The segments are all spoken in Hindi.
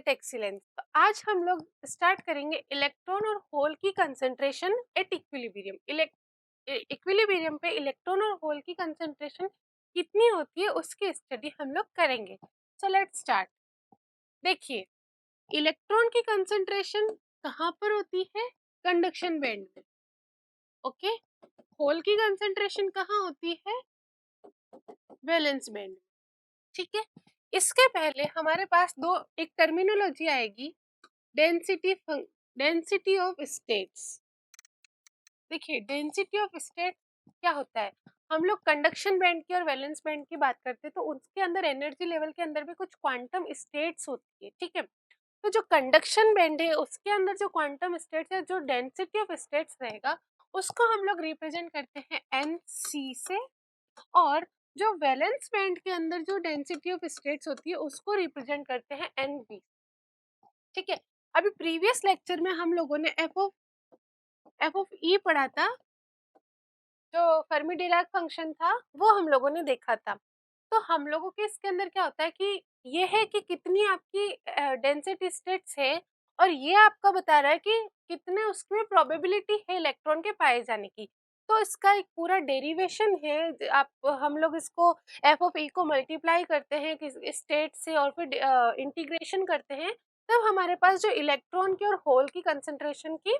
Eight excellence. तो आज हम लोग स्टार्ट करेंगे इलेक्ट्रॉन और होल की कंसंट्रेशन एट इक्विलिब्रियम। इक्विलिब्रियम पे इलेक्ट्रॉन और होल की कंसंट्रेशन कितनी होती है उसकी स्टडी हम लोग करेंगे। So let's start. देखिए, इलेक्ट्रॉन की कंसंट्रेशन कहाँ पर होती है? कंडक्शन बैंड में। ओके, होल की कंसंट्रेशन कहाँ होती है? वैलेंस बैंड में। ठीक है, इसके पहले हमारे पास एक टर्मिनोलॉजी आएगी, डेंसिटी ऑफ स्टेट्स। देखिए, डेंसिटी ऑफ स्टेट क्या होता है? हम लोग कंडक्शन बैंड की और वैलेंस बैंड की बात करते हैं तो उसके अंदर एनर्जी लेवल के अंदर भी कुछ क्वांटम स्टेट्स होती है। ठीक है, तो जो कंडक्शन बैंड है उसके अंदर जो क्वांटम स्टेट्स है, जो डेंसिटी ऑफ स्टेट्स रहेगा उसको हम लोग रिप्रेजेंट करते हैं NC से, और जो वैलेंस बैंड के अंदर जो डेंसिटी ऑफ स्टेट्स होती है उसको रिप्रेजेंट करते हैं NV। ठीक है, अभी प्रीवियस लेक्चर में हम लोगों ने एफ ऑफ ई पढ़ा था, जो फर्मी डिराक फंक्शन था वो हम लोगों ने देखा था। तो हम लोगों के इसके अंदर क्या होता है कि ये है कि कितनी आपकी डेंसिटी स्टेट्स है, और ये आपका बता रहा है कि कितने उसमें प्रोबेबिलिटी है इलेक्ट्रॉन के पाए जाने की। तो इसका एक पूरा डेरिवेशन है। आप हम लोग इसको एफ ऑफ ई को मल्टीप्लाई करते हैं स्टेट से और फिर इंटीग्रेशन करते हैं, तब हमारे पास जो इलेक्ट्रॉन की और होल की कंसंट्रेशन की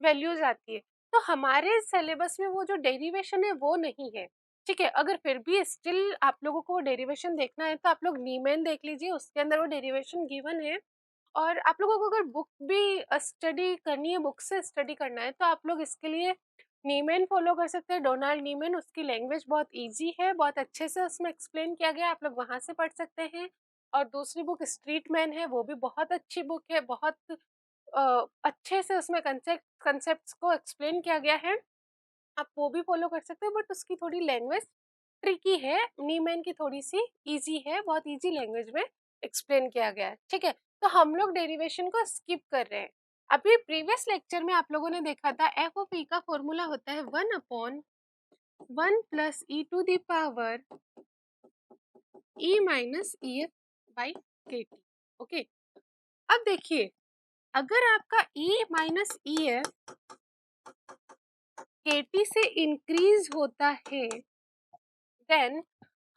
वैल्यूज आती है। तो हमारे सिलेबस में वो जो डेरिवेशन है वो नहीं है। ठीक है, अगर फिर भी स्टिल आप लोगों को वो डेरिवेशन देखना है तो आप लोग नीमेन देख लीजिए, उसके अंदर वो डेरिवेशन गिवन है। और आप लोगों को अगर बुक भी स्टडी करनी है, बुक से स्टडी करना है, तो आप लोग इसके लिए नीमेन फॉलो कर सकते हैं, डोनाल्ड नीमेन। उसकी लैंग्वेज बहुत इजी है, बहुत अच्छे से उसमें एक्सप्लेन किया गया है, आप लोग वहाँ से पढ़ सकते हैं। और दूसरी बुक स्ट्रीट मैन है, वो भी बहुत अच्छी बुक है, बहुत अच्छे से उसमें कंसेप्ट्स को एक्सप्लेन किया गया है, आप वो भी फॉलो कर सकते हो। बट उसकी थोड़ी लैंग्वेज ट्रिकी है, नीमैन की थोड़ी सी इजी है, बहुत इजी लैंग्वेज में एक्सप्लेन किया गया है। ठीक है, तो हम लोग डेरिवेशन को स्किप कर रहे हैं। अभी प्रीवियस लेक्चर में आप लोगों ने देखा था एफ ऑफ ई का फॉर्मूला होता है 1/1 plus e to the power E minus E F by के टी। ओके, अब देखिए, अगर आपका ई माइनस ई एफ के टी से इंक्रीज होता है, देन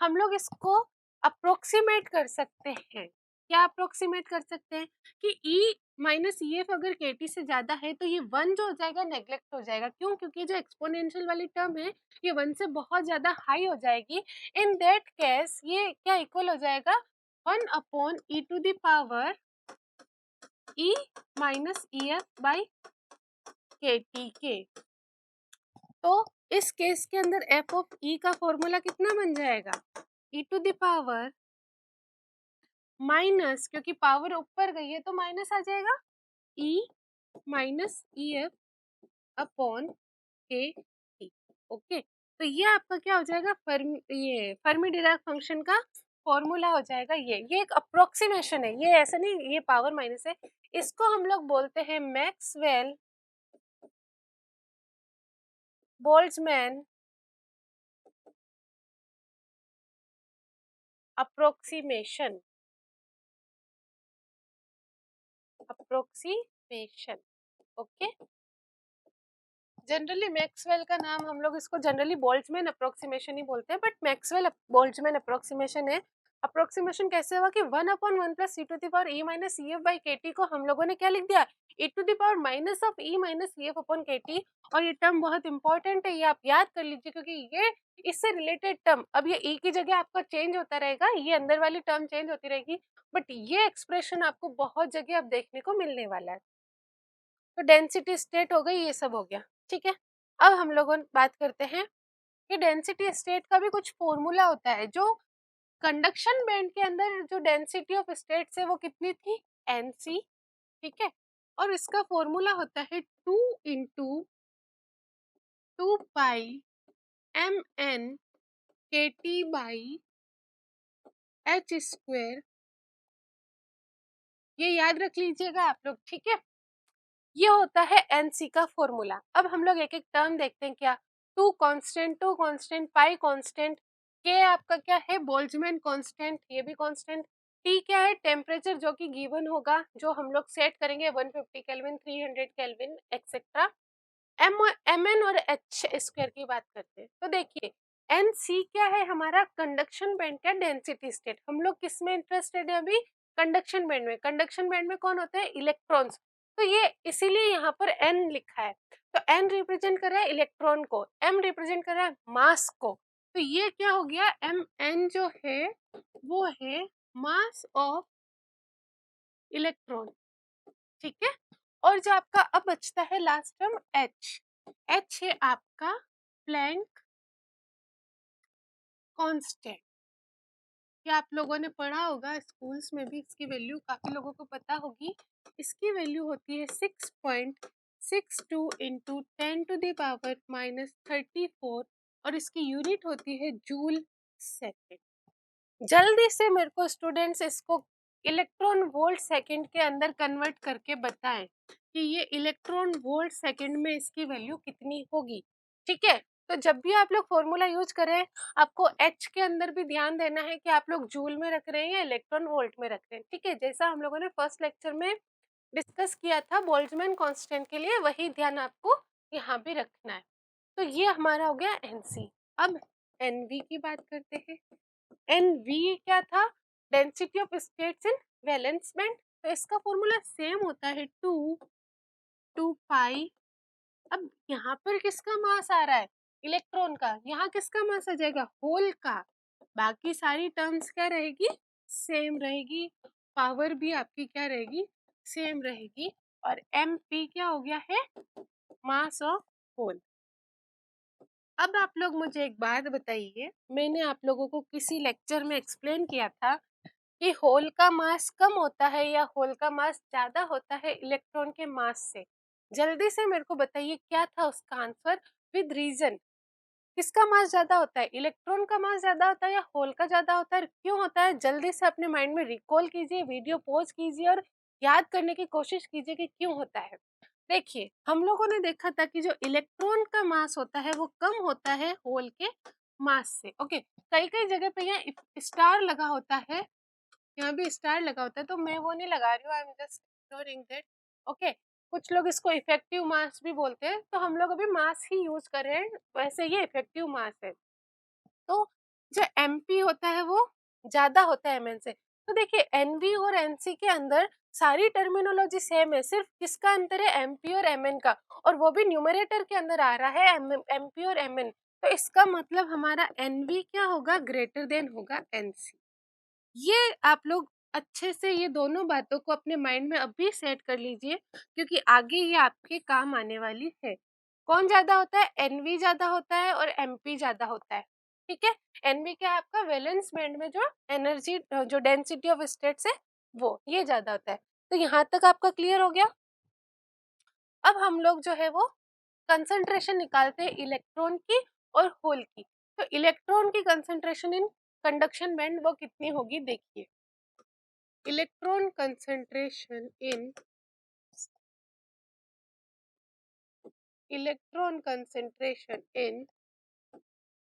हम लोग इसको अप्रोक्सीमेट कर सकते हैं। क्या अप्रोक्सीमेट कर सकते हैं कि E माइनस ई एफ अगर के टी से ज़्यादा है तो ये 1 जो हो जाएगा नेग्लेक्ट हो जाएगा। क्यों? क्योंकि जो एक्सपोनेंशियल वाली टर्म है ये 1 से बहुत ज़्यादा हाई हो जाएगी। इन दैट केस ये क्या इक्वल हो जाएगा? 1/e⁻⁻ E minus E F by के टी के। तो इस केस के अंदर एफ ऑफ ई का फॉर्मूला कितना बन जाएगा? e⁻, माइनस, क्योंकि पावर ऊपर गई है तो माइनस आ जाएगा, e माइनस ई F upon K t. Okay, तो ये आपका क्या हो जाएगा? फर्मी डिराक फंक्शन का फॉर्मूला हो जाएगा। ये एक अप्रोक्सीमेशन है, ये ऐसा नहीं ये पावर माइनस है। इसको हम लोग बोलते हैं Maxwell Boltzmann approximation. Okay, generally Maxwell का नाम हम लोग इसको जनरली बोल्ट्जमैन अप्रोक्सीमेशन ही बोलते हैं, बट मैक्सवेल बोल्ट्जमैन अप्रोक्सीमेशन है। अप्रोक्सीमेशन कैसे हुआ कि 1/1 plus e to the power E minus E F by के टी को हम लोगों ने क्या लिख दिया? E to the power minus of E minus E F upon K T. और ये टर्म बहुत इंपॉर्टेंट है, ये आप याद कर लीजिए, क्योंकि ये इससे रिलेटेड टर्म, अब ये ई की जगह आपका चेंज होता रहेगा, ये अंदर वाली टर्म चेंज होती रहेगी, बट ये एक्सप्रेशन आपको बहुत जगह अब देखने को मिलने वाला है। तो डेंसिटी स्टेट हो गई, ये सब हो गया। ठीक है, अब हम लोगों बात करते हैं कि डेंसिटी स्टेट का भी कुछ फॉर्मूला होता है। जो कंडक्शन बैंड के अंदर जो डेंसिटी ऑफ स्टेट्स है वो कितनी थी? NC। ठीक है, और इसका फॉर्मूला होता है 2 into 2 pi MN KT by H square. ये याद रख लीजिएगा आप लोग। ठीक है, ये होता है NC का फॉर्मूला। अब हम लोग एक एक टर्म देखते हैं। क्या? टू कांस्टेंट, पाई कांस्टेंट, के आपका क्या है? बोल्ट्जमैन कांस्टेंट, ये भी कांस्टेंट, T क्या है? टेम्परेचर जो कि गिवन होगा, जो हम लोग सेट करेंगे 150 kelvin, 300 kelvin etcetera. M n और एच स्क्वायर की बात करते हैं तो देखिए एन सी क्या है? हमारा कंडक्शन बैंड का डेंसिटी स्टेट। हम लोग किस में इंटरेस्टेड है अभी? कंडक्शन बैंड में। कंडक्शन बैंड में कौन होता है? इलेक्ट्रॉन्स। तो ये इसीलिए यहाँ पर एन लिखा है। तो एन रिप्रेजेंट कर रहा है इलेक्ट्रॉन को, एम रिप्रेजेंट कर रहा है मास को। तो ये क्या हो गया? एम एन जो है वो है मास ऑफ इलेक्ट्रॉन, ठीक है। और जो आपका अब बचता है लास्ट टर्म एच, एच है आपका प्लैंक कांस्टेंट। क्या आप लोगों ने पढ़ा होगा स्कूल्स में भी, इसकी वैल्यू काफी लोगों को पता होगी। इसकी वैल्यू होती है 6.62 इंटू 10⁻⁻34 और इसकी यूनिट होती है जूल सेकेंड। जल्दी से मेरे को स्टूडेंट्स इसको इलेक्ट्रॉन वोल्ट सेकंड के अंदर कन्वर्ट करके बताएं कि ये इलेक्ट्रॉन वोल्ट सेकंड में इसकी वैल्यू कितनी होगी, ठीक है। तो जब भी आप लोग फॉर्मूला यूज करें, आपको एच के अंदर भी ध्यान देना है कि आप लोग जूल में रख रहे हैं या इलेक्ट्रॉन वोल्ट में रख रहे हैं, ठीक है। जैसा हम लोगों ने फर्स्ट लेक्चर में डिस्कस किया था बोल्ट्जमैन कांस्टेंट के लिए, वही ध्यान आपको यहाँ भी रखना है। तो ये हमारा हो गया एनसी। अब एनवी की बात करते हैं। एनवी क्या था? Density of states in valence band. तो इसका फॉर्मूला सेम होता है 2 पाई। अब यहाँ पर किसका मास आ रहा है? इलेक्ट्रॉन का। यहाँ किसका मास आ जाएगा? होल का। बाकी सारी टर्म्स क्या रहेगी? सेम रहेगी। पावर भी आपकी क्या रहेगी? सेम रहेगी। और एम पी क्या हो गया है? Mass of hole. अब आप लोग मुझे एक बात बताइए, मैंने आप लोगों को किसी लेक्चर में एक्सप्लेन किया था कि होल का मास कम होता है या होल का मास ज्यादा होता है इलेक्ट्रॉन के मास से। जल्दी से मेरे को बताइए क्या था उसका आंसर विद रीजन। किसका मास ज्यादा होता है? इलेक्ट्रॉन का मास ज्यादा होता है या होल का ज्यादा होता है? क्यों होता है? जल्दी से अपने माइंड में रिकॉल कीजिए, वीडियो पॉज कीजिए और याद करने की कोशिश कीजिए कि क्यों होता है। देखिए हम लोगों ने देखा था कि जो इलेक्ट्रॉन का मास होता है वो कम होता है होल के मास से। ओके, कई कई जगह पे यहाँ स्टार लगा होता है, यहाँ भी स्टार लगा होता है, तो मैं वो नहीं लगा रही हूँ, I am just ignoring that. Okay, कुछ लोग इसको इफेक्टिव मास भी बोलते हैं, तो हम लोग अभी मास ही यूज कर रहे हैं, वैसे ये इफेक्टिव मास है। तो जो एमपी होता है वो ज्यादा होता है एमएन से। तो देखिए एनवी और एनसी के अंदर सारी टर्मिनोलॉजी सेम है, सिर्फ किसका अंतर है? एमपी और एमएन का, और वो भी न्यूमरेटर के अंदर आ रहा है एमपी और एमएन। तो इसका मतलब हमारा एनवी क्या होगा? ग्रेटर देन होगा एनसी। ये आप लोग अच्छे से ये दोनों बातों को अपने माइंड में अभी सेट कर लीजिए, क्योंकि आगे ये आपके काम आने वाली है। कौन ज्यादा होता है? एनवी ज्यादा होता है और एमपी ज्यादा होता है, ठीक है। एनवी क्या है? आपका वैलेंस बैंड में जो एनर्जी, जो डेंसिटी ऑफ स्टेट्स है वो ये ज्यादा होता है। तो यहाँ तक आपका क्लियर हो गया। अब हम लोग जो है वो कंसंट्रेशन निकालते हैं इलेक्ट्रॉन की और होल की। तो इलेक्ट्रॉन की कंसंट्रेशन इन कंडक्शन बैंड वो कितनी होगी? देखिए electron concentration in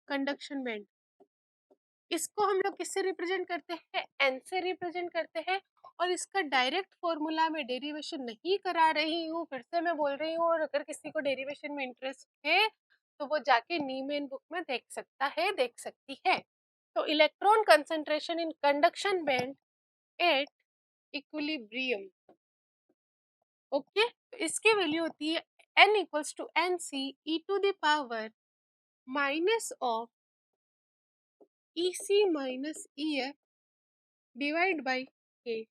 conduction band, इसको हम लोग किससे रिप्रेजेंट करते हैं? एन से रिप्रेजेंट करते हैं। और इसका डायरेक्ट फॉर्मूला में डेरिवेशन नहीं करा रही हूँ, फिर से मैं बोल रही हूँ, और अगर किसी को डेरिवेशन में इंटरेस्ट है तो वो जाके नीमेन बुक में देख सकता है, देख सकती है। तो electron concentration in conduction band at equilibrium, okay, तो इसकी वैल्यू होती है n equals to n C E to the power minus of e C minus E f divide by k.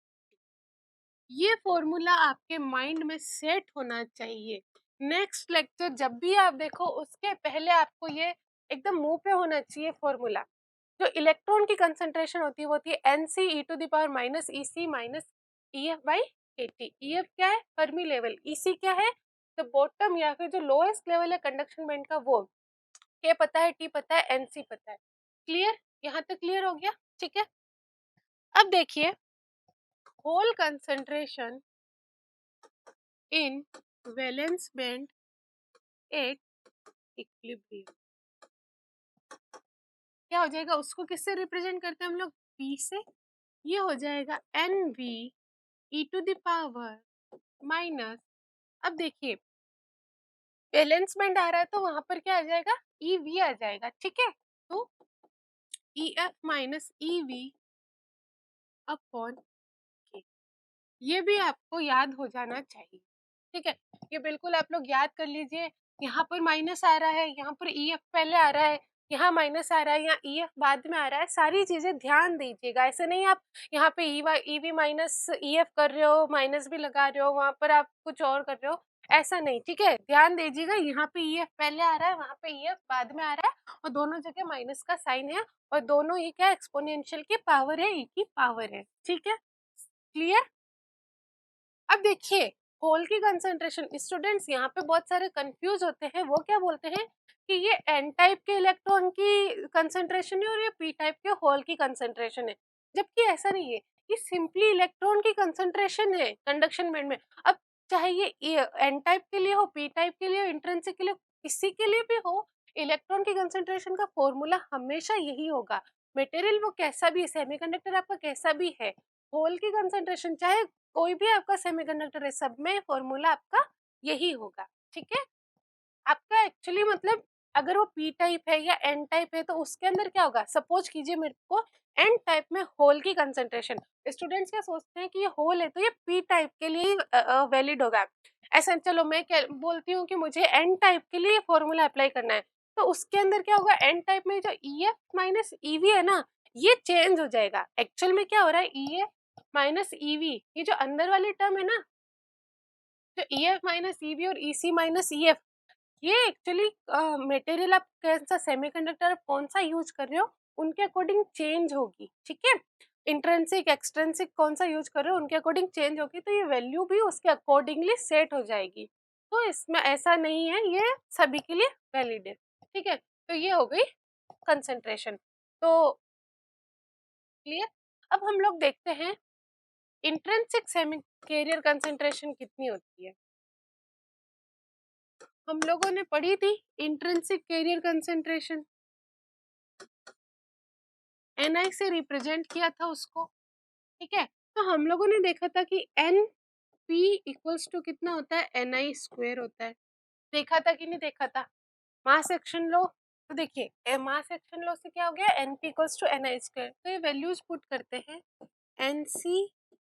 ये फॉर्मूला आपके माइंड में सेट होना चाहिए। नेक्स्ट लेक्चर जब भी आप देखो उसके पहले आपको ये एकदम मुंह पे होना चाहिए फॉर्मूला। जो इलेक्ट्रॉन की कंसंट्रेशन होती है वो होती है n C E to the power minus e C minus E F by के टी। ई एफ क्या है? Fermi level. ई सी क्या है? तो बॉटम या फिर जो लोएस्ट लेवल है कंडक्शन बैंड का वो। के पता है, टी पता है, एन सी पता है। क्लियर? यहाँ तक क्लियर हो गया, ठीक है। अब देखिए hole concentration in valence band at equilibrium क्या हो जाएगा? उसको किससे रिप्रेजेंट करते हैं हम लोग? पी से। ये हो जाएगा NV e to the power minus, अब देखिए बैलेंस बैंड आ रहा है तो वहां पर क्या आ जाएगा, EV आ जाएगा, ठीक है। तो EF माइनस EV अपॉन के, ये भी आपको याद हो जाना चाहिए, ठीक है। ये बिल्कुल आप लोग याद कर लीजिए। यहाँ पर माइनस आ रहा है, यहाँ पर EF पहले आ रहा है, यहाँ माइनस आ रहा है, यहाँ EF बाद में आ रहा है, सारी चीजें ध्यान दीजिएगा। ऐसे नहीं आप यहाँ पे EV माइनस EF कर रहे हो, माइनस भी लगा रहे हो, वहां पर आप कुछ और कर रहे हो, ऐसा नहीं, ठीक है। ध्यान दीजिएगा, यहाँ पे EF पहले आ रहा है, वहां पे EF बाद में आ रहा है, और दोनों जगह माइनस का साइन है, और दोनों ही क्या एक्सपोनेंशियल की पावर है, E की पावर है, ठीक है, क्लियर। अब देखिए होल की कंसंट्रेशन, स्टूडेंट्स यहाँ पे बहुत सारे कंफ्यूज होते हैं, वो क्या बोलते हैं कि ये एन टाइप के इलेक्ट्रॉन की कंसंट्रेशन है और ये पी टाइप के होल की कंसंट्रेशन है, जबकि ऐसा नहीं है, ये सिंपली इलेक्ट्रॉन की कंसंट्रेशन है कंडक्शन बैंड में। अब चाहे ये एन टाइप के लिए हो, पी टाइप के लिए हो, इंट्रिंसिक के लिए, किसी के लिए भी हो, इलेक्ट्रॉन की कंसंट्रेशन का फॉर्मूला हमेशा यही होगा। मटेरियल वो कैसा भी है, सेमीकंडक्टर आपका कैसा भी है, होल की कंसंट्रेशन चाहे कोई भी आपका सेमीकंडक्टर है, सब में फॉर्मूला आपका यही होगा, ठीक है। आपका एक्चुअली मतलब अगर वो पी टाइप है या एन टाइप है तो उसके अंदर क्या होगा, सपोज कीजिए मेरे को एन टाइप में होल की कंसंट्रेशन, स्टूडेंट्स क्या सोचते हैं कि ये होल है तो ये पी टाइप के लिए वैलिड होगा, ऐसा चलो मैं क्या बोलती हूँ कि मुझे एन टाइप के लिए फॉर्मूला अप्लाई करना है, तो उसके अंदर क्या होगा, एन टाइप में जो EF माइनस EV है ना, ये चेंज हो जाएगा। एक्चुअल में क्या हो रहा है, EF माइनस EV, ये जो अंदर वाली टर्म है ना, तो EF माइनस EV और EC माइनस EF, ये एक्चुअली मटेरियल आप कौन सा सेमीकंडक्टर आप कौन सा यूज कर रहे हो उनके अकॉर्डिंग चेंज होगी, ठीक है। इंट्रिंसिक एक्सट्रिंसिक कौन सा यूज कर रहे हो उनके अकॉर्डिंग चेंज होगी, तो ये वैल्यू भी उसके अकॉर्डिंगली सेट हो जाएगी। तो इसमें ऐसा नहीं है, ये सभी के लिए वैलिड है, ठीक है। तो ये हो गई कंसंट्रेशन, तो क्लियर। अब हम लोग देखते हैं इंट्रिंसिक सेमी कैरियर कंसंट्रेशन कितनी होती है। हम लोगों ने पढ़ी थी इंट्रिंसिक कैरियर कंसंट्रेशन, Ni से रिप्रेजेंट किया था उसको, ठीक है। तो हम लोगों ने देखा था कि Np इक्वल्स टू कितना होता है, Ni स्क्वायर होता है, देखा था कि नहीं देखा था। मास एक्शन लो, तो देखिए मास एक्शन लो से क्या हो गया, Np equals to Ni square, तो ये वैल्यूज पुट करते हैं, Nc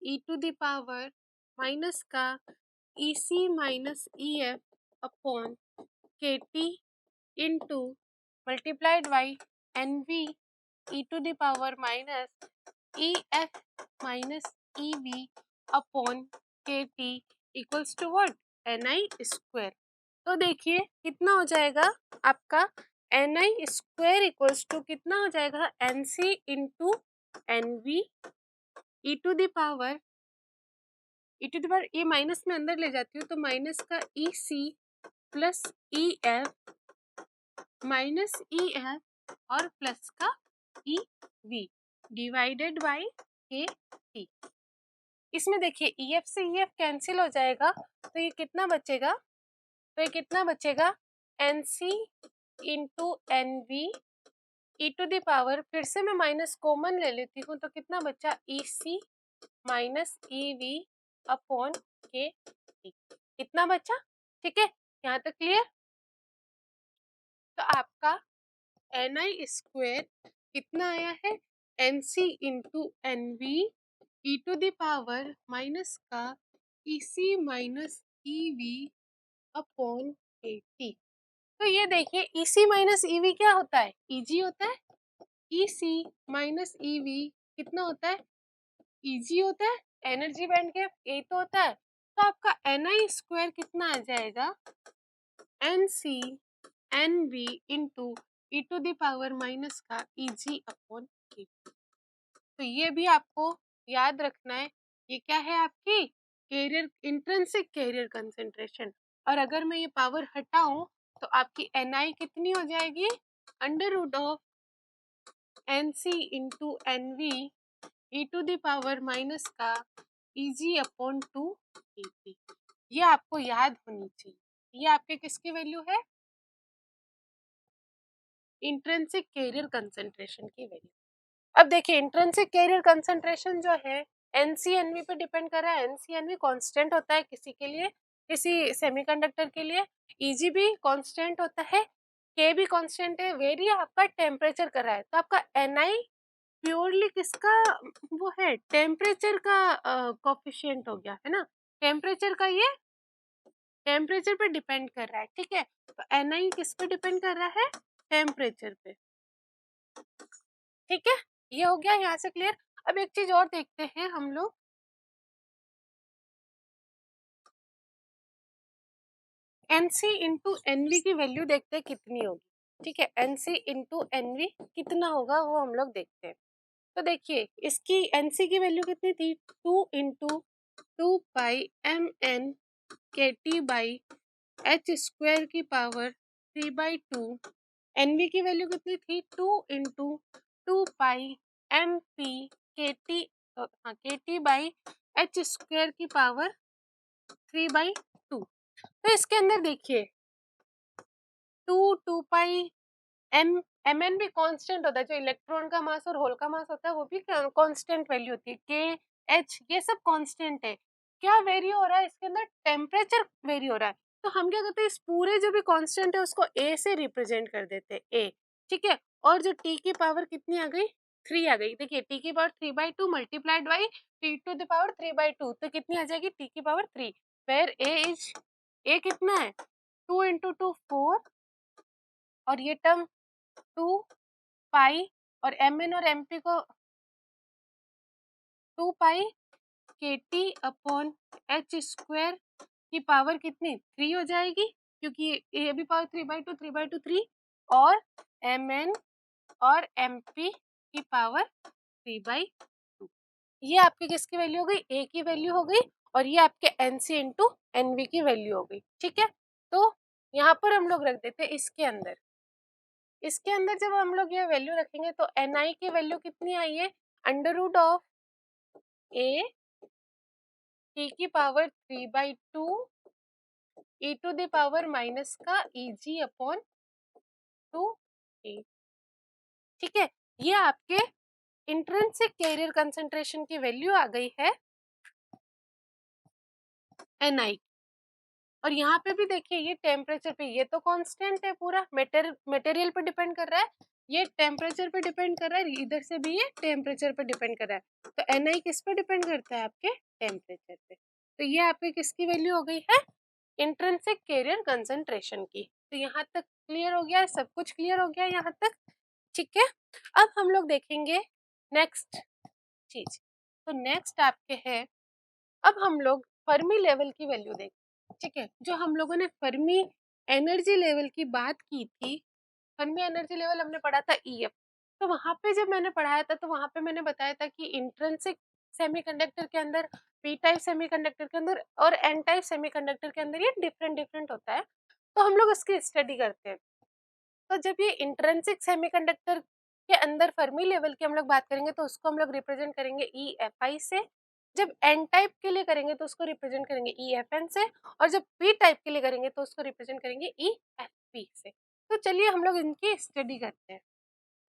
e to the power minus का Ec माइनस Ef upon Kt into multiplied by Nv e to the power minus EF minus EV upon KT equals to what, Ni square. तो देखिए कितना हो जाएगा आपका, Ni स्क्वायर इक्वल्स टू कितना हो जाएगा, Nc into NV e to the power, ये माइनस में अंदर ले जाती हूँ तो माइनस का EC plus EF minus EF और प्लस का EV डिवाइडेड बाई KT। इसमें देखिए EF से EF कैंसिल हो जाएगा, तो ये कितना बचेगा, तो ये कितना बचेगा, NC into NV e to the power, फिर से मैं माइनस कॉमन ले लेती हूँ तो कितना बचा, EC minus EV upon KT, कितना बचा, ठीक है, यहाँ तक क्लियर। तो आपका Ni स्क्वायर कितना आया है, Nc into NV e to the power minus का EC minus EV upon KT। तो ये देखिए EC माइनस EV क्या होता है, EG होता है, EC माइनस EV कितना होता है, EG होता है, एनर्जी बैंड गैप यही तो होता है। तो आपका Ni स्क्वायर कितना आ जाएगा, NC NV into e to the power minus का EG अपॉन K। तो ये भी आपको याद रखना है, ये क्या है आपकी कैरियर, इंट्रिंसिक कैरियर कंसंट्रेशन। और अगर मैं ये पावर हटाऊं तो आपकी Ni कितनी हो जाएगी, under root of NC into NV e to the power minus का EG अपॉन 2 KT। ये आपको याद होनी चाहिए, ये आपके किसकी वैल्यू है, इंट्रिंसिक कैरियर कंसंट्रेशन की वैल्यू। अब देखिए इंट्रिंसिक कैरियर कंसंट्रेशन जो है एनसीएनवी पे डिपेंड कर रहा है। एनसीएनवी कांस्टेंट होता है किसी के लिए, किसी सेमीकंडक्टर के लिए, ईजी भी कांस्टेंट होता है, के भी कांस्टेंट है, वेरी आपका टेम्परेचर कर रहा है। तो आपका एनआई प्योरली किसका वो है, टेम्परेचर का कोफिशिएंट हो गया है ना, टेम्परेचर का, ये टेम्परेचर पे डिपेंड कर रहा है। ठीक है, तो एनआई किस पे डिपेंड कर रहा है, टेम्परेचर पे। ठीक है, ये हो गया यहाँ से क्लियर। अब एक चीज और देखते हैं हम लोग, एनसी इंटू एनवी की वैल्यू देखते हैं कितनी होगी। ठीक है, एनसी इंटू एनवी कितना होगा वो हम लोग देखते हैं। तो देखिए इसकी एनसी की वैल्यू कितनी थी, 2 into 2 pi mn KT by h² की पावर 3/2। एनवी की वैल्यू कितनी थी, 2 into 2 pi MP KT by h² की पावर 3/2। तो इसके अंदर देखिए 2 पाई एम एन भी कांस्टेंट होता है, जो इलेक्ट्रॉन का मास और होल का मास होता है वो भी कांस्टेंट वैल्यू होती है, के एच ये सब कांस्टेंट है। क्या वेरी हो रहा है इसके अंदर, टेम्परेचर वेरी हो रहा है। तो हम क्या करते हैं, इस पूरे जो भी कांस्टेंट है उसको ए से रिप्रेजेंट कर देते हैं, ए। ठीक है, और जो टी की पावर कितनी आ गई, 3 आ गई। देखिए टी की power 3/2 multiplied by t to the power 3/2, तो कितनी आ जाएगी, टी की power 3, where a is, a कितना है, 2 इंटू 2 4, और ये टर्म 2 पाई, और एम एन और एम पी को 2 पाई KT/h² की पावर कितनी, 3 हो जाएगी, क्योंकि ये भी पावर 3/2 3/2 3, और एम एन और एम पी की पावर 3/2। ये आपकी किसकी वैल्यू हो गई, ए की वैल्यू हो गई, और ये आपके n c into n v की वैल्यू हो गई। ठीक है, तो यहाँ पर हम लोग रख देते हैं इसके अंदर। इसके अंदर जब हम लोग ये वैल्यू रखेंगे तो एन आई की वैल्यू कितनी आई है, √ऑफ ए टी की power 3/2 E to the power minus का Eg/2 ए। ठीक है, ये आपके इंट्रिंसिक कैरियर कंसंट्रेशन की वैल्यू आ गई है एन। और यहाँ पे भी देखिए ये टेम्परेचर पे, ये तो कांस्टेंट है पूरा, मटेरियल पे डिपेंड कर रहा है, ये टेम्परेचर पे डिपेंड कर रहा है, इधर से भी ये टेम्परेचर पे डिपेंड कर रहा है। तो एन आई किस पे डिपेंड करता है, आपके टेम्परेचर पे। तो ये आपकी किसकी वैल्यू हो गई है, इंट्रिंसिक कैरियर कंसंट्रेशन की। तो यहाँ तक क्लियर हो गया, सब कुछ क्लियर हो गया यहाँ तक। ठीक है, अब हम लोग देखेंगे नेक्स्ट चीज। तो नेक्स्ट आपके है, अब हम लोग फर्मी लेवल की वैल्यू देखें। ठीक है, जो हम लोगों ने फर्मी एनर्जी लेवल की बात की थी, फर्मी एनर्जी लेवल हमने पढ़ा था ईएफ। तो वहां पे जब मैंने पढ़ाया था तो वहां पे मैंने बताया था कि इंट्रिंसिक सेमीकंडक्टर के अंदर, पी टाइप सेमीकंडक्टर के अंदर और एन टाइप सेमीकंडक्टर के अंदर ये डिफरेंट डिफरेंट होता है। तो हम लोग इसकी स्टडी करते हैं। तो जब ये इंट्रिंसिक सेमीकंडक्टर के अंदर फर्मी लेवल की हम लोग बात करेंगे तो उसको हम लोग रिप्रेजेंट करेंगे ई एफ आई से। जब एन टाइप के लिए करेंगे तो उसको रिप्रेजेंट करेंगे ई एफ एन से, और जब पी टाइप के लिए करेंगे तो उसको रिप्रेजेंट करेंगे ई एफ पी से। तो चलिए हम लोग इनकी स्टडी करते हैं।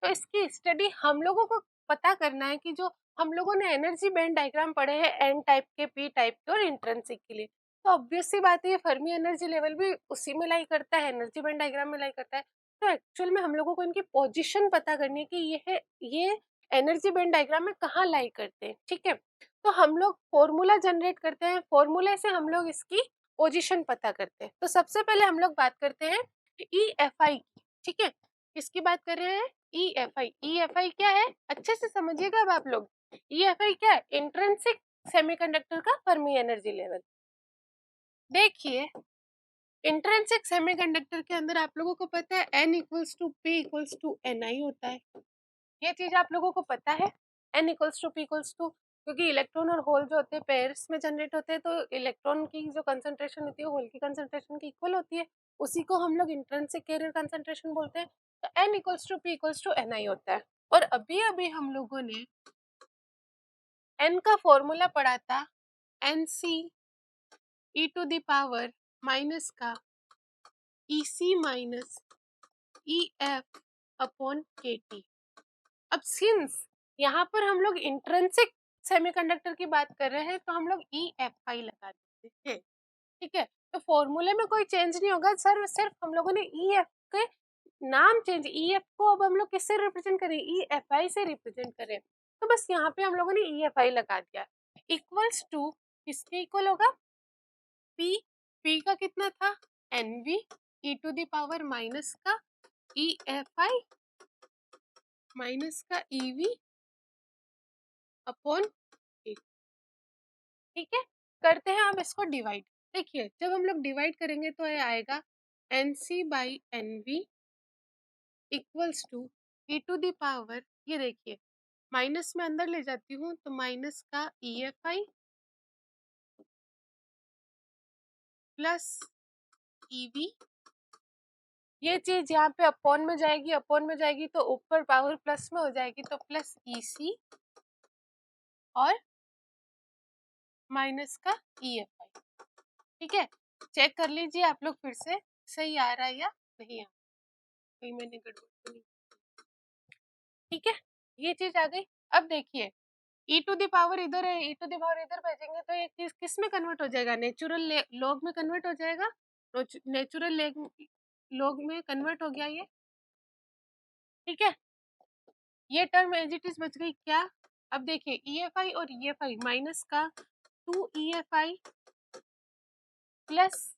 तो इसकी स्टडी हम लोगों को पता करना है कि जो हम लोगों ने एनर्जी बैंड डायग्राम पढ़े हैं एन टाइप के, पी टाइप के और इंट्रिंसिक के लिए, तो ऑब्वियस सी बात है ये फर्मी एनर्जी लेवल भी उसी में लाई करता है, एनर्जी बैंड डायग्राम में लाई करता है। तो एक्चुअल में हम लोगों को इनकी पोजीशन पता करनी है कि ये एनर्जी बैंड डायग्राम में कहाँ लाई करते हैं। ठीक है, तो हम लोग फॉर्मूला जनरेट करते हैं, फॉर्मूले से हम लोग इसकी पोजीशन पता करते हैं। तो सबसे पहले हम लोग बात करते हैं ई एफ आई की। ठीक है, किसकी बात कर रहे हैं, E F I. E F I क्या है, अच्छे से समझिएगा अब आप लोग। ई एफ आई क्या है, इंट्रिंसिक सेमीकंडक्टर का फर्मी एनर्जी लेवल। देखिए इंट्रिंसिक सेमीकंडक्टर के अंदर आप लोगों को पता है n equals to P equals to N I होता है। ये चीज आप लोगों को पता है, n equals to P equals to, क्योंकि इलेक्ट्रॉन और होल जो होते हैं पेयर्स में जनरेट होते हैं, तो इलेक्ट्रॉन की जो कंसंट्रेशन होती है होल की कंसंट्रेशन की इक्वल होती है, उसी को हम लोग इंट्रिंसिक कैरियर कंसंट्रेशन बोलते हैं। तो n equals to P equals to N I होता है। और अभी अभी हम लोगों ने n का फॉर्मूला पढ़ा था, N C E to the power minus का ई सी माइनस ई एफ अपॉन के टी। अब सिंस यहाँ पर हम लोग इंट्रिंसिक सेमीकंडक्टर की बात कर रहे हैं, तो हम लोग EFI लगा देते हैं, ठीक है। तो फॉर्मूले में कोई चेंज नहीं होगा सर, सिर्फ हम लोगों ने EF के नाम चेंज, EF को अब हम लोग किससे रिप्रेजेंट करें, EFI से रिप्रेजेंट करें, तो बस यहाँ पे हम लोगों ने EFI लगा दिया। इक्वल्स टू किसके इक्वल होगा, P का कितना था NV e⁻ माइनस का EFI माइनस का EV अपॉन A, ठीक है। करते हैं अब इसको डिवाइड। देखिए जब हम लोग डिवाइड करेंगे तो ये आएगा NC/NV इक्वल्स टू e⁻, ये देखिए माइनस में अंदर ले जाती हूँ तो माइनस का EFI प्लस EV, ये चीज यहाँ पे अपॉन में जाएगी, अपॉन में जाएगी तो ऊपर पावर प्लस में हो जाएगी, तो प्लस EC और माइनस का EFI, ठीक है। चेक कर लीजिए आप लोग फिर से सही आ रहा है या नहीं आ रहा, कहीं मैंने गड़बड़ तो नहीं, ठीक है। ये चीज आ गई। अब देखिए e⁻ इधर है, e⁻ इधर भेजेंगे तो ये चीज किस में कन्वर्ट हो जाएगा, नेचुरल लॉग में कन्वर्ट हो जाएगा, नेचुरल लॉग में कन्वर्ट हो गया ये, ठीक है। ये टर्म एज इट इज बच गई क्या। अब देखिए EFI और EFI माइनस का 2 EFI plus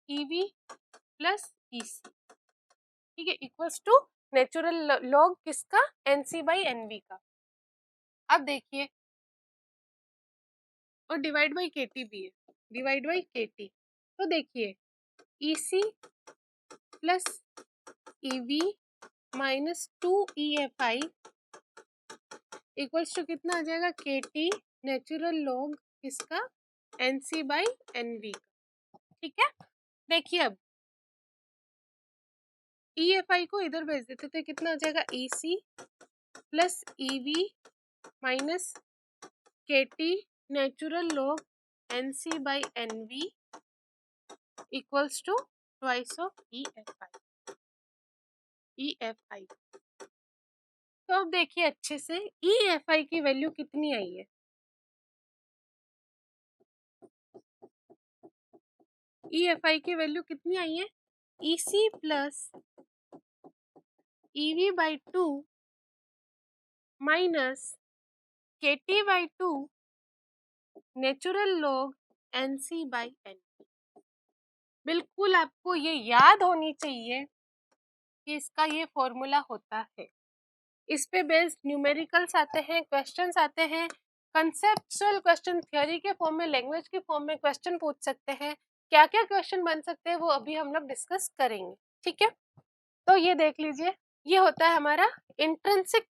EV plus EC, ठीक है, इक्वल्स टू नेचुरल लॉग किसका, NC/NV का। अब देखिए और डिवाइड बाई KT भी है, डिवाइड बाई KT, तो देखिए EC plus EV minus 2 EFI equals to कितना आ जाएगा, KT नेचुरल लॉग किसका, NC/NV का, ठीक है। देखिए अब EFI को इधर भेज देते तो कितना हो जाएगा, EC plus EV minus KT natural log NC/NV equals to twice of EFI। तो अब देखिए अच्छे से EFI की वैल्यू कितनी आई है, EFI की वैल्यू कितनी आई है, EC plus EV/2 minus KT/2 natural log NC/NV। बिल्कुल आपको ये याद होनी चाहिए कि इसका ये फॉर्मूला होता है। इस पे बेस्ड न्यूमेरिकल्स आते हैं, क्वेश्चंस आते हैं, कंसेप्चुअल क्वेश्चन थ्योरी के फॉर्म में, लैंग्वेज के फॉर्म में क्वेश्चन पूछ सकते हैं। क्या क्या क्वेश्चन बन सकते हैं वो अभी हम लोग डिस्कस करेंगे, ठीक है। तो ये देख लीजिए, ये होता है हमारा इंट्रिंसिक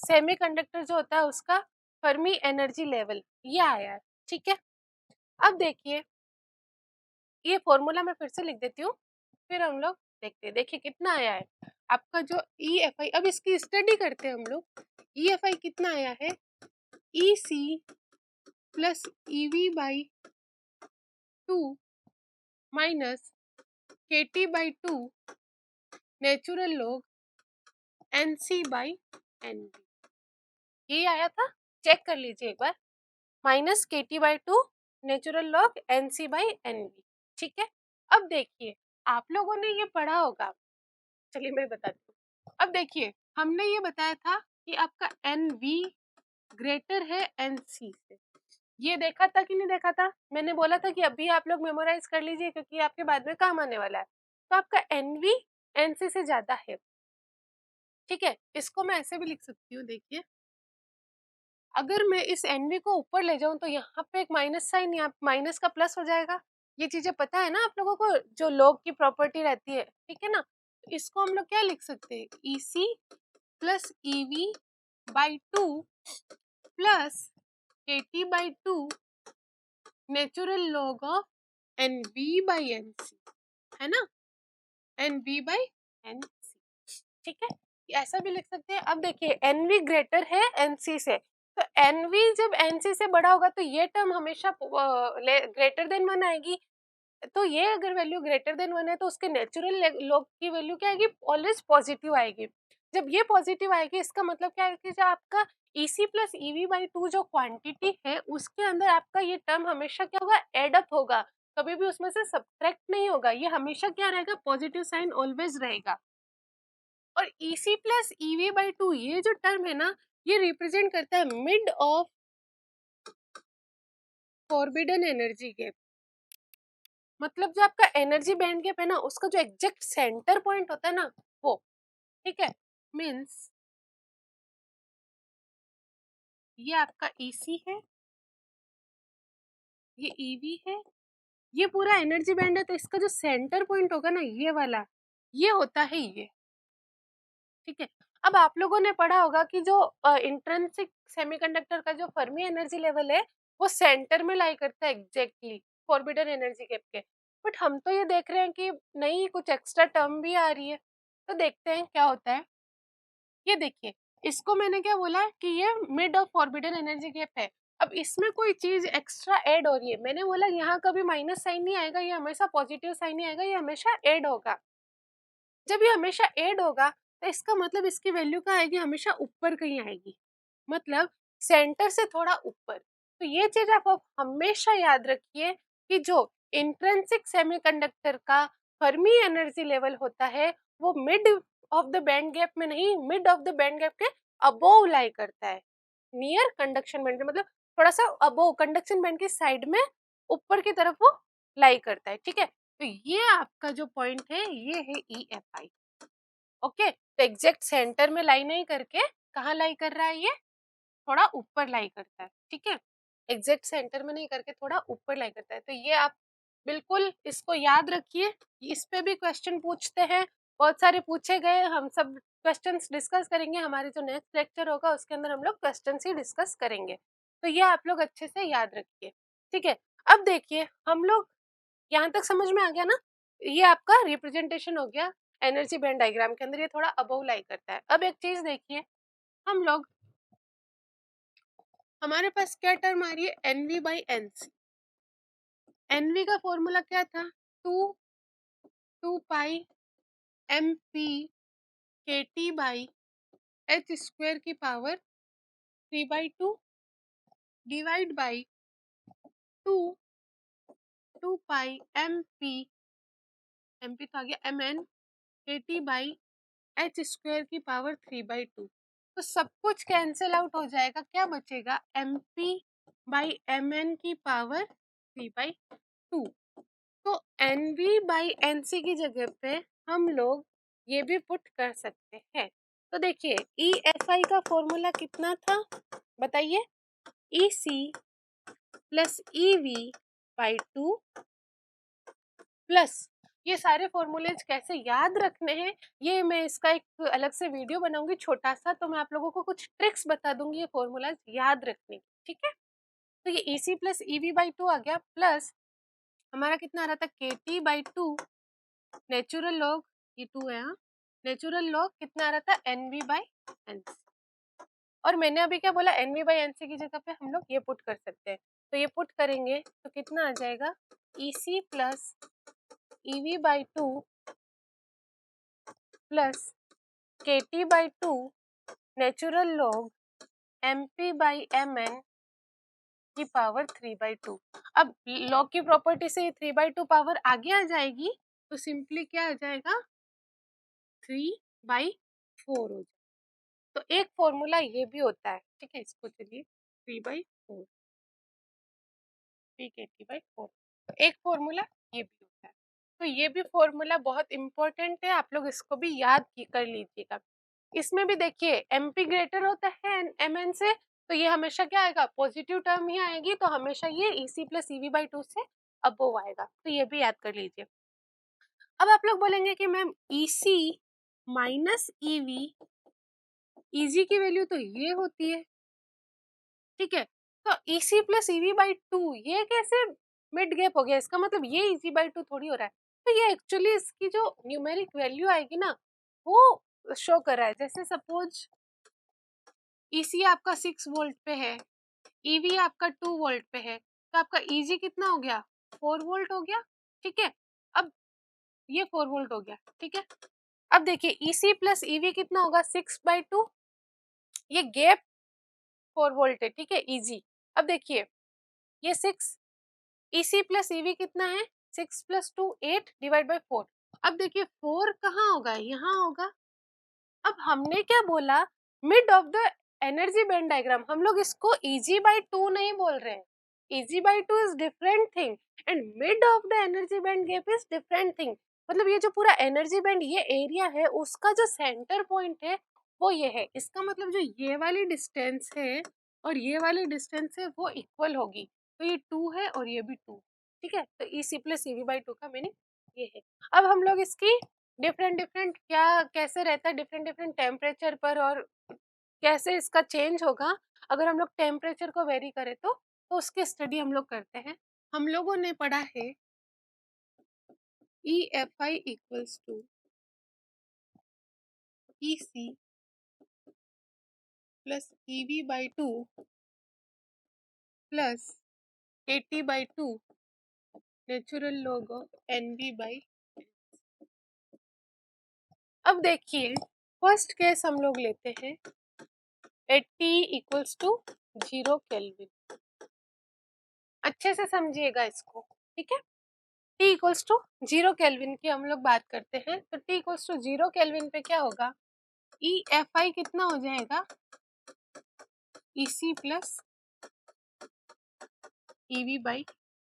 सेमीकंडक्टर जो होता है उसका फर्मी एनर्जी लेवल, ये आया है, ठीक है। अब देखिए ये फॉर्मूला मैं फिर से लिख देती हूँ, फिर हम लोग देखते हैं। देखिए कितना आया है आपका जो EFI, अब इसकी स्टडी करते हैं हम लोग। EFI कितना आया है, EC plus EV/2 minus KT/2 natural log NC/NV, ये आया था, चेक कर लीजिए एक बार, minus KT/2 natural log NC/NV, ठीक है। अब देखिए आप लोगों ने ये पढ़ा होगा, चलिए मैं बताती हूँ। अब देखिए हमने ये बताया था कि आपका NV ग्रेटर है NC से, ये देखा था कि नहीं देखा था, मैंने बोला था कि अभी आप लोग मेमोराइज कर लीजिए क्योंकि आपके बाद में काम आने वाला है। तो आपका NV NC से ज्यादा है, ठीक है। इसको मैं ऐसे भी लिख सकती हूँ, देखिए अगर मैं इस NV को ऊपर ले जाऊं तो यहाँ पे एक माइनस साइन, यहाँ माइनस का प्लस हो जाएगा। ये चीजें पता है ना आप लोगों को, जो लॉग की प्रॉपर्टी रहती है, ठीक है ना। तो इसको हम लोग क्या लिख सकते हैं, EC plus EV/2 plus KT/2 natural log of NV/NC, है ना, NV/NC, ठीक है। ऐसा भी लिख सकते हैं। अब देखिए NV ग्रेटर है NC से, तो NV जब NC से बड़ा होगा तो ये टर्म हमेशा ग्रेटर देन 1 आएगी। तो ये अगर वैल्यू ग्रेटर देन 1 है तो उसके नेचुरल लॉग की वैल्यू क्या आएगी, ऑलवेज पॉजिटिव आएगी। जब ये पॉजिटिव आएगी इसका मतलब क्या है कि जो आपका EC प्लस EV/2 जो क्वांटिटी है उसके अंदर आपका ये टर्म हमेशा क्या होगा, एड अप होगा, कभी भी उसमें से सब्ट्रैक्ट नहीं होगा, ये हमेशा क्या रहेगा, पॉजिटिव साइन ऑलवेज रहेगा। और EC प्लस EV/2 ये जो टर्म है ना, ये रिप्रेजेंट करता है mid of forbidden energy gap. मतलब जो आपका एनर्जी बैंड गैप है ना, उसका जो एग्जैक्ट सेंटर पॉइंट होता है ना, वो, ठीक है, मीन्स ये आपका EC है, ये EV है, ये पूरा एनर्जी बैंड है, तो इसका जो सेंटर पॉइंट होगा ना, ये वाला, ये होता है ये, ठीक है। अब आप लोगों ने पढ़ा होगा कि जो इंट्रिंसिक सेमीकंडक्टर का जो फर्मी एनर्जी लेवल है, वो सेंटर में लाई करता है एग्जैक्टली फॉरबिडन एनर्जी गैप के। बट हम तो ये देख रहे हैं कि नहीं, कुछ एक्स्ट्रा टर्म भी आ रही है, तो देखते हैं क्या होता है। ये देखिए, इसको मैंने क्या बोला कि ये mid of forbidden energy gap है। अब इसमें कोई चीज एक्स्ट्रा ऐड हो रही है, मैंने बोला यहाँ कभी माइनस साइन नहीं आएगा, ये हमेशा पॉजिटिव साइन ही आएगा, ये हमेशा ऐड होगा। जब ये हमेशा ऐड होगा तो इसका मतलब इसकी वैल्यू कहाँ आएगी, हमेशा ऊपर कहीं आएगी, मतलब सेंटर से थोड़ा ऊपर। तो ये चीज आप हमेशा याद रखिए कि जो इंट्रिंसिक सेमीकंडक्टर का फर्मी एनर्जी लेवल होता है, वो mid of the band gap में नहीं, mid of the band gap के अबोव लाई करता है, नियर कंडक्शन बैंड, मतलब थोड़ा सा अबोव कंडक्शन बैंड की साइड में ऊपर की तरफ वो लाई करता है, ठीक है। तो ये आपका जो पॉइंट है, ये है EFI। ओके, तो एग्जैक्ट सेंटर में लाई नहीं करके कहाँ लाई कर रहा है, ये थोड़ा ऊपर लाई करता है, ठीक है। एग्जैक्ट सेंटर में नहीं करके थोड़ा ऊपर लाई करता है। तो ये आप बिल्कुल इसको याद रखिए, इस पे भी क्वेश्चन पूछते हैं, बहुत सारे पूछे गए, हम सब क्वेश्चंस डिस्कस करेंगे, हमारे जो नेक्स्ट लेक्चर होगा उसके अंदर हम लोग क्वेश्चंस ही डिस्कस करेंगे। तो ये आप लोग अच्छे से याद रखिए, ठीक है। अब देखिए, हम लोग यहाँ तक समझ में आ गया ना, ये आपका रिप्रेजेंटेशन हो गया एनर्जी बैंड डायग्राम के अंदर, ये थोड़ा अबव लाई करता है। अब एक चीज देखिए, हम लोग, हमारे पास क्या टर्म आ रही है, NV/NC। NV का फॉर्मूला क्या था, 2 MP KT/h² की power 3/2 divide by 2 pi MP तो आ गया MN KT/h² की पावर 3/2। तो सब कुछ कैंसिल आउट हो जाएगा, क्या बचेगा, MP/MN की पावर 3/2। तो NV/NC की जगह पे हम लोग ये भी पुट कर सकते हैं। तो देखिए, EFI का फॉर्मूला कितना था, बताइए, EC प्लस EV/2 प्लस, ये सारे फॉर्मूलेज कैसे याद रखने हैं, ये मैं इसका एक अलग से वीडियो बनाऊंगी छोटा सा, तो मैं आप लोगों को कुछ ट्रिक्स बता दूंगी ये फॉर्मूलाज याद रखने की, ठीक है। तो ये EC प्लस EV/2 आ गया, प्लस हमारा कितना आ रहा था, KT/2 नेचुरल लॉग, ये 2 है, हाँ, नेचुरल लॉग कितना आ रहा था, NV/NC। और मैंने अभी क्या बोला, NV/NC की जगह पे हम लोग ये पुट कर सकते हैं। तो ये पुट करेंगे तो कितना आ जाएगा, EC plus EV/2 plus KT/2 natural log MP/MN की पावर 3/2। अब लॉग की प्रॉपर्टी से ये 3/2 पावर आगे आ जाएगी, तो सिंपली क्या आ जाएगा, 3/4 हो जाएगा। तो एक फॉर्मूला ये भी होता है, ठीक है, इसको चलिए 3/4, 3KT/4, तो एक फॉर्मूला ये भी होता है। तो ये भी फॉर्मूला बहुत इंपॉर्टेंट है, आप लोग इसको भी याद कर लीजिएगा। इसमें भी देखिए, MP ग्रेटर होता है MN से, तो ये हमेशा क्या आएगा, पॉजिटिव टर्म ही आएगी, तो हमेशा ये EC प्लस EV/2 से अबोव आएगा, तो ये भी याद कर लीजिए। अब आप लोग बोलेंगे कि ma'am EC minus EV, EG की वैल्यू तो ये होती है, ठीक है। तो EC प्लस EV/2 ये कैसे मिड गैप हो गया, इसका मतलब ये EC/2 थोड़ी हो रहा है। तो ये एक्चुअली इसकी जो न्यूमेरिक वैल्यू आएगी ना, वो शो कर रहा है। जैसे सपोज EC आपका 6 वोल्ट पे है, EV आपका 2 वोल्ट पे है, तो आपका EG कितना हो गया, 4 वोल्ट हो गया, ठीक है। अब ये 4 वोल्ट हो गया, ठीक है। अब देखिए EC प्लस EV कितना होगा 6/2, ये गैप 4 वोल्ट है, ठीक है, इजी। अब देखिए ये 6 EC प्लस EV कितना है 6 + 2 8 डिवाइड बाय 4। अब देखिए 4 कहाँ होगा, यहाँ होगा। अब हमने क्या बोला, mid of the energy band diagram, हम लोग इसको Eg/2 नहीं बोल रहे हैं। Eg/2 is different thing and mid of the energy band gap is different thing. मतलब ये जो पूरा एनर्जी बैंड ये एरिया है उसका जो सेंटर पॉइंट है वो ये है। इसका मतलब जो ये वाली डिस्टेंस है और ये वाली डिस्टेंस है वो इक्वल होगी। तो ये 2 है और ये भी 2, ठीक है। तो EC + EV/2 का मीनिंग ये है। अब हम लोग इसकी डिफरेंट डिफरेंट क्या कैसे रहता है डिफरेंट डिफरेंट टेम्परेचर पर, और कैसे इसका चेंज होगा अगर हम लोग टेम्परेचर को वेरी करें तो उसकी स्टडी हम लोग करते हैं। हम लोगों ने पढ़ा है EFI = EC + EV/2 + KT/2 natural log of NV/। अब देखिए फर्स्ट केस हम लोग लेते हैं एट T = 0 केल्विन। अच्छे से समझिएगा इसको, ठीक है। T = 0 केल्विन की हम लोग बात करते हैं, तो T = 0 केल्विन पे क्या होगा, EFI कितना हो जाएगा EC + EV/2,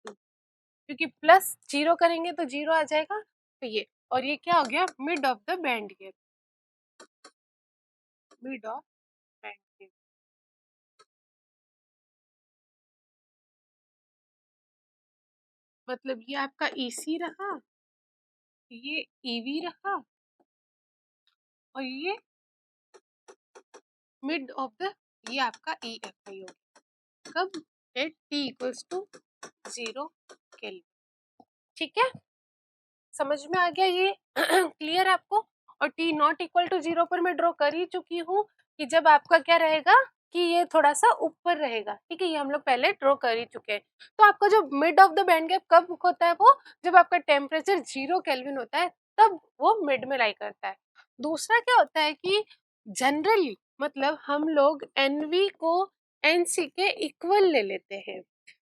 क्योंकि प्लस 0 करेंगे तो 0 आ जाएगा, तो ये, और ये क्या हो गया, mid of the band gap, mid of band gap. मतलब ये आपका EC रहा, ये EV रहा, और ये मिड ऑफ द, ये आपका EFI होगा। कब, एट T = 0 केल्विन, ठीक है। समझ में आ गया ये क्लियर आपको। और T ≠ 0 पर मैं ड्रॉ कर ही चुकी हूँ कि जब आपका क्या रहेगा कि ये थोड़ा सा ऊपर रहेगा, ठीक है, ये हम लोग पहले ड्रॉ कर ही चुके हैं। तो आपका जो mid of the band gap कब होता है, वो जब आपका टेम्परेचर 0 केल्विन होता है तब वो मिड में लाई करता है। दूसरा क्या होता है कि जनरली मतलब हम लोग NV को NC के इक्वल ले लेते हैं,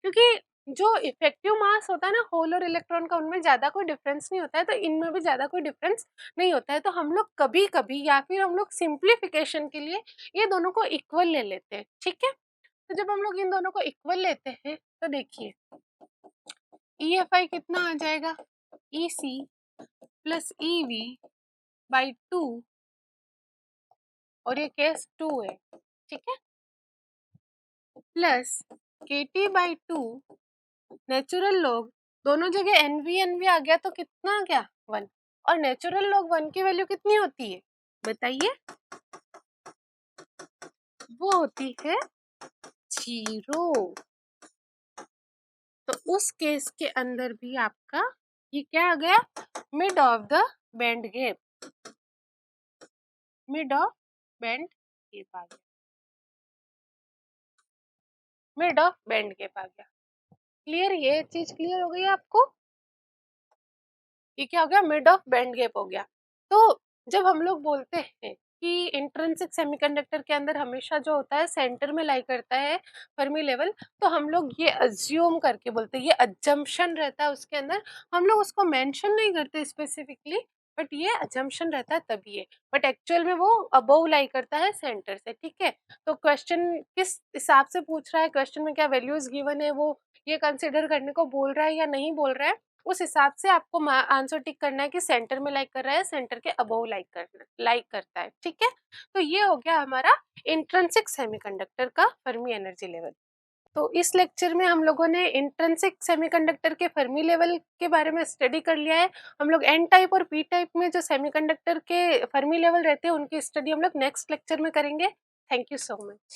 क्योंकि जो इफेक्टिव मास होता है ना होल और इलेक्ट्रॉन का, उनमें ज्यादा कोई डिफरेंस नहीं होता है, तो इनमें भी ज्यादा कोई डिफरेंस नहीं होता है। तो हम लोग कभी कभी या फिर हम लोग सिंप्लीफिकेशन के लिए ये दोनों को इक्वल ले लेते हैं, ठीक है। तो जब हम लोग इन दोनों को इक्वल लेते हैं तो देखिए EFI कितना आ जाएगा, EC + EV/2, और ये केस 2 है, ठीक है, प्लस KT/2 नेचुरल लॉग, दोनों जगह NV आ गया तो कितना आ गया 1, और नेचुरल लॉग 1 की वैल्यू कितनी होती है बताइए, वो होती है 0। तो उस केस के अंदर भी आपका ये क्या आ गया, mid of the band gap, mid of band gap आ गया, मिड ऑफ बैंड गैप आ गया। क्लियर, ये चीज क्लियर हो गई आपको, ये क्या हो गया, मिड ऑफ बैंड गैप हो गया। तो जब हम लोग बोलते हैं कि इंट्रिंसिक सेमीकंडक्टर के अंदर हमेशा जो होता है सेंटर में लाई करता है फर्मी लेवल, तो हम लोग ये अज्यूम करके बोलते हैं, ये अजम्पशन रहता है उसके अंदर, हम लोग उसको मेंशन नहीं करते स्पेसिफिकली, बट ये अजम्पशन रहता है तभी है, बट एक्चुअल में वो अबव लाई करता है सेंटर से, ठीक है। तो क्वेश्चन किस हिसाब से पूछ रहा है, क्वेश्चन में क्या वैल्यूज गिवन है, वो ये कंसिडर करने को बोल रहा है या नहीं बोल रहा है, उस हिसाब से आपको आंसर टिक करना है कि सेंटर में लाइक कर रहा है, सेंटर के अबव लाइक करता है, ठीक है। तो ये हो गया हमारा इंट्रिंसिक सेमीकंडक्टर का फर्मी एनर्जी लेवल। तो इस लेक्चर में हम लोगों ने इंट्रिंसिक सेमीकंडक्टर के फर्मी लेवल के बारे में स्टडी कर लिया है। हम लोग एन टाइप और पी टाइप में जो सेमीकंडक्टर के फर्मी लेवल रहते हैं उनकी स्टडी हम लोग नेक्स्ट लेक्चर में करेंगे। Thank you so much.